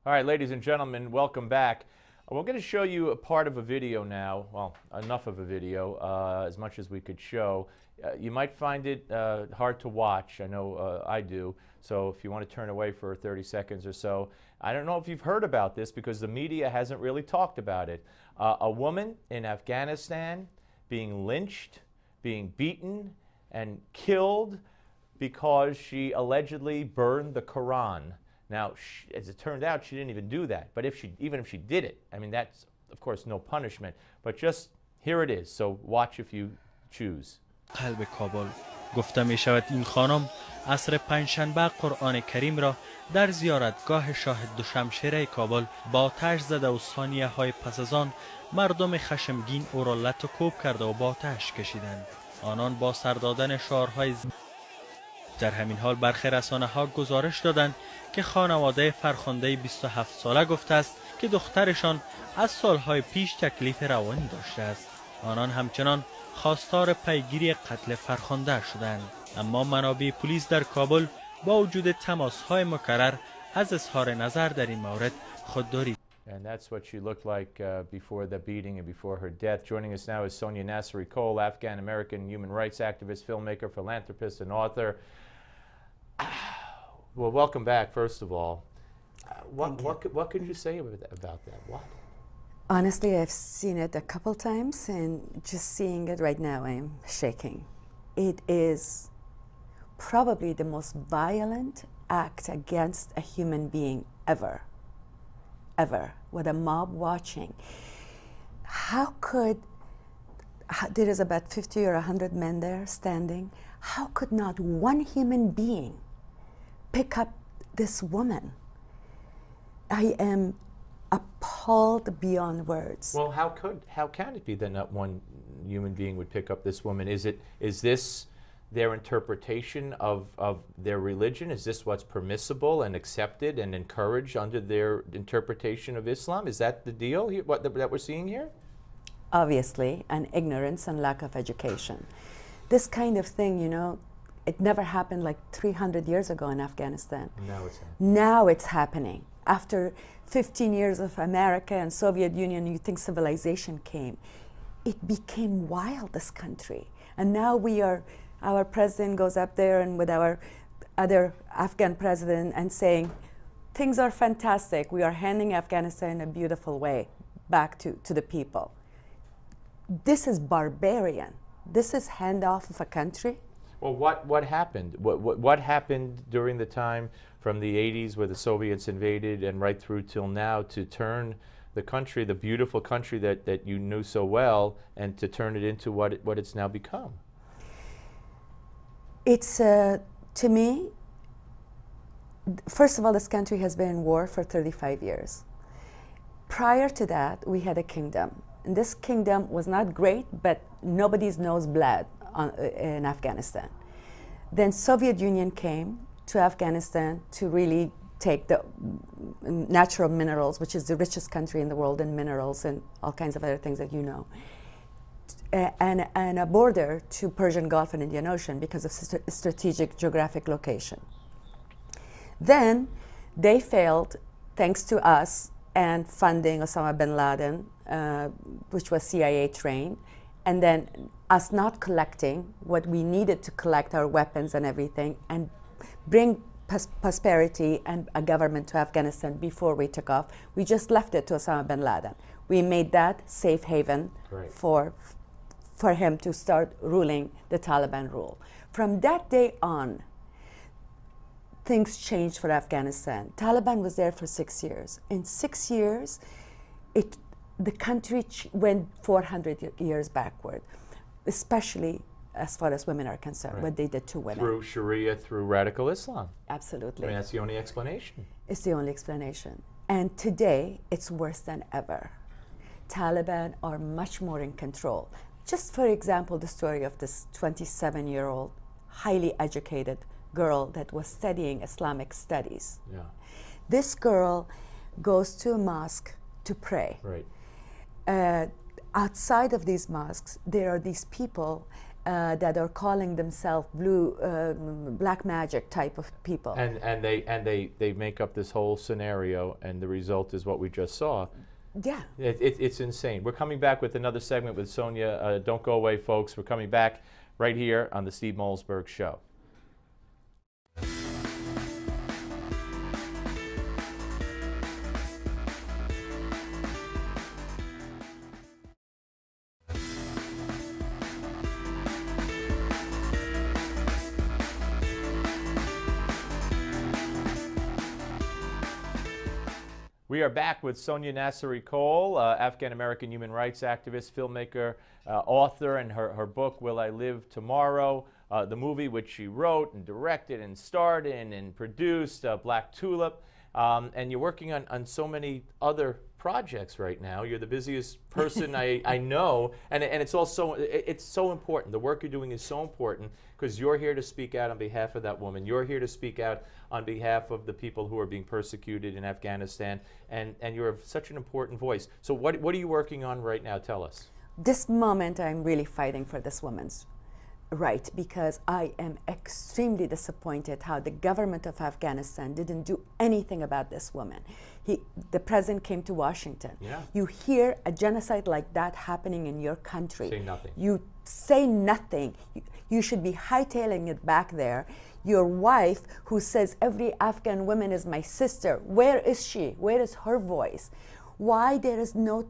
All right, ladies and gentlemen, welcome back. We're going to show you a part of a video now, well, enough of a video, as much as we could show. You might find it hard to watch. I know I do. So if you want to turn away for 30 seconds or so. I don't know if you've heard about this because the media hasn't really talked about it. A woman in Afghanistan being lynched, being beaten, and killed because she allegedly burned the Quran. Now, as it turned out, she didn't even do that. But even if she did it, I mean, that's, of course, no punishment. But just, here it is. So watch if you choose. قلب کابل گفته می شود این خانم عصر پنجشنبه قرآن کریم را در زیارتگاه شاه دوشمشیره کابل با آتش زده و ثانیه های پس از آن مردم خشمگین او را لت و کوب کرده و با آتش کشیدند. آنان با سر دادن شعارهای در همین حال برخی رسانه ها گزارش دادند که خانواده فرخنده 27 ساله گفته است که دخترشان از سالهای پیش تکلیف روانی داشته است. آنان همچنان خواستار پیگیری قتل فرخنده شدند. اما منابع پلیس در کابل با وجود تماس‌های مکرر از اظهار نظر در این مورد خودداری. And that's what she looked like before the beating and before her death. Joining us now is Sonia Nassery Cole, Afghan American human rights activist, filmmaker, philanthropist, and author. Well, welcome back, first of all. What could you say about that? What? Honestly, I've seen it a couple times, and just seeing it right now, I'm shaking. It is probably the most violent act against a human being ever, with a mob watching. How could, there is about 50 or 100 men there standing, how could not one human being pick up this woman? I am appalled beyond words. Well, how can it be that not one human being would pick up this woman? Is this their interpretation of their religion? Is this what's permissible and accepted and encouraged under their interpretation of Islam? Is that the deal here, that we're seeing here? Obviously, and ignorance and lack of education. This kind of thing, you know, it never happened like 300 years ago in Afghanistan. Now it's happening. Now it's happening. After 15 years of America and Soviet Union, you think civilization came. It became wild, this country. And now our president goes up there and with our other Afghan president and saying, things are fantastic. We are handing Afghanistan in a beautiful way back to the people. This is barbarian. This is handoff of a country. Well, what happened? What happened during the time from the 80s where the Soviets invaded and right through till now to turn the country, the beautiful country that you knew so well, and to turn it into what it's now become? It's, to me, first of all, this country has been in war for 35 years. Prior to that, we had a kingdom. And this kingdom was not great, but nobody's nose bled in Afghanistan. Then Soviet Union came to Afghanistan to really take the natural minerals, which is the richest country in the world in minerals and all kinds of other things that you know, and a border to Persian Gulf and Indian Ocean because of strategic geographic location. Then they failed, thanks to us and funding Osama bin Laden, which was CIA trained, and then us not collecting what we needed to collect, our weapons and everything, and bring prosperity and a government to Afghanistan before we took off. We just left it to Osama bin Laden. We made that safe haven for him to start ruling the Taliban rule. From that day on, things changed for Afghanistan. Taliban was there for 6 years. In 6 years, the country went 400 years backward, especially as far as women are concerned, what they did to women. Through Sharia, through radical Islam. Absolutely. I mean, that's the only explanation. It's the only explanation. And today, it's worse than ever. Taliban are much more in control. Just for example, the story of this 27-year-old, highly educated girl that was studying Islamic studies. Yeah. This girl goes to a mosque to pray. Right. Outside of these mosques, there are these people, that are calling themselves black magic type of people. And they make up this whole scenario, and the result is what we just saw. Yeah. It's insane. We're coming back with another segment with Sonia. Don't go away, folks. We're coming back right here on the Steve Malzberg Show. We are back with Sonia Nassery Cole, Afghan American human rights activist, filmmaker, author, and her book, Will I Live Tomorrow? The movie which she wrote and directed and starred in and produced, Black Tulip. And you're working on so many other projects right now. You're the busiest person I know, and it's also it's so important. The work you're doing is so important because you're here to speak out on behalf of that woman. You're here to speak out on behalf of the people who are being persecuted in Afghanistan, and you're such an important voice. So what are you working on right now? Tell us. This moment, I'm really fighting for this woman's right, because I am extremely disappointed how the government of Afghanistan didn't do anything about this woman. The president came to Washington. Yeah. You hear a genocide like that happening in your country. Say nothing. You say nothing. You should be hightailing it back there. Your wife, who says every Afghan woman is my sister, where is she? Where is her voice? Why there is no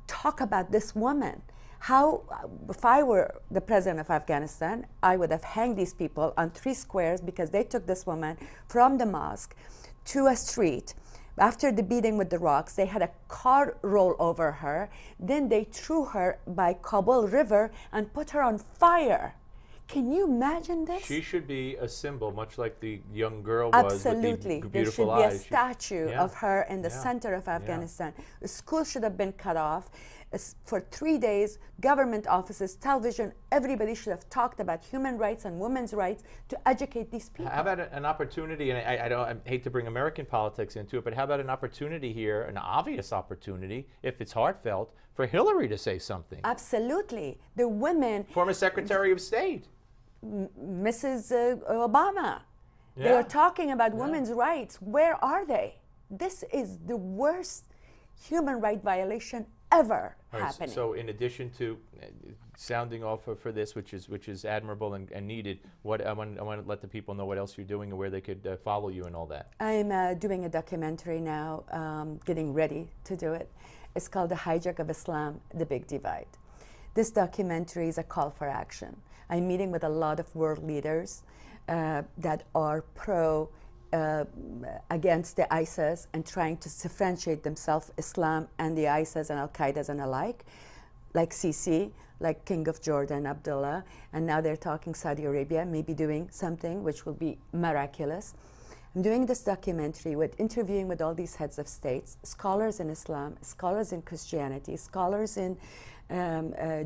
talk about this woman? How, if I were the president of Afghanistan, I would have hanged these people on 3 squares because they took this woman from the mosque to a street. After the beating with the rocks, they had a car roll over her. Then they threw her by Kabul River and put her on fire. Can you imagine this? She should be a symbol, much like the young girl Absolutely. was with the There beautiful should be eyes. a statue Yeah. of her in the center of Afghanistan. The school should have been cut off. For 3 days, government offices, television, everybody should have talked about human rights and women's rights to educate these people. How about an opportunity, and I hate to bring American politics into it, but how about an opportunity here, an obvious opportunity, if it's heartfelt, for Hillary to say something? Absolutely. The women, Former Secretary of State. Mrs. Obama, they Yeah. are talking about women's rights. Where are they? This is the worst human right violation ever All right, happening. so in addition to sounding off for this, which is admirable and needed, I want to let the people know what else you're doing and where they could follow you and all that. I'm doing a documentary now, getting ready to do it. It's called The Hijack of Islam, The Big Divide. This documentary is a call for action. I'm meeting with a lot of world leaders that are against the ISIS and trying to differentiate themselves, Islam and the ISIS and Al-Qaeda and alike, like Sisi, like King of Jordan, Abdullah, and now they're talking Saudi Arabia, maybe doing something which will be miraculous. I'm doing this documentary with interviewing with all these heads of states, scholars in Islam, scholars in Christianity, scholars in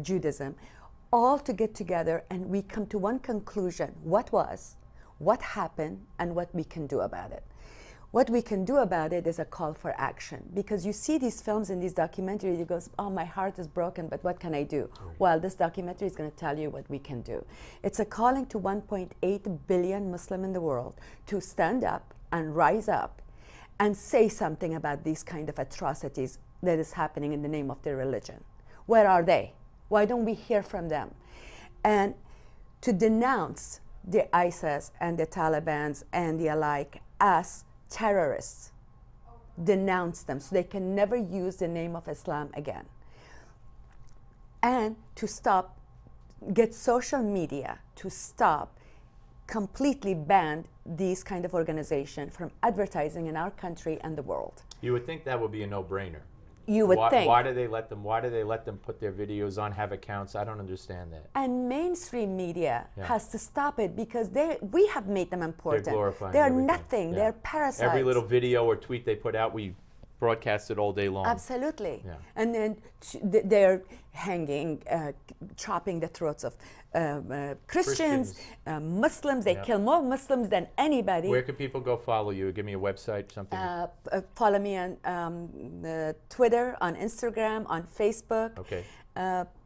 Judaism, all to get together and we come to one conclusion: what happened, and what we can do about it. What we can do about it is a call for action, because you see these films and these documentaries, you go, oh, my heart is broken, but what can I do? Well, this documentary is going to tell you what we can do. It's a calling to 1.8 billion Muslims in the world to stand up and rise up and say something about these kind of atrocities that is happening in the name of their religion. Where are they? Why don't we hear from them? And to denounce the ISIS and the Taliban and the alike as terrorists, denounce them so they can never use the name of Islam again. And to stop, get social media to stop, completely ban these kind of organizations from advertising in our country and the world. You would think that would be a no-brainer. You would think. Why do they let them put their videos on, have accounts? I don't understand that. And mainstream media has to stop it, because we have made them important. They're glorifying They're everything. nothing. Yeah. They're parasites. Every little video or tweet they put out, we broadcast it all day long. Absolutely. Yeah. And then they're hanging, chopping the throats of Christians. Muslims. They kill more Muslims than anybody. Where can people go follow you? Give me a website, something. Follow me on Twitter, on Instagram, on Facebook. Okay.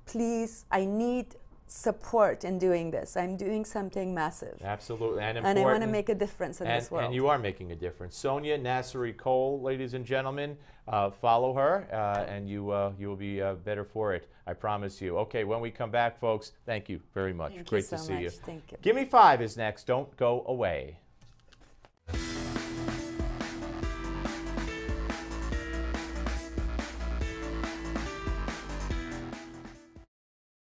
Please, I need support in doing this. I'm doing something massive. Absolutely, and I want to make a difference in this world. And you are making a difference. Sonia Nassery Cole, ladies and gentlemen, follow her, and you will be better for it. I promise you. Okay, when we come back, folks, thank you very much. Great to see you. Thank you. Give Me 5 is next. Don't go away.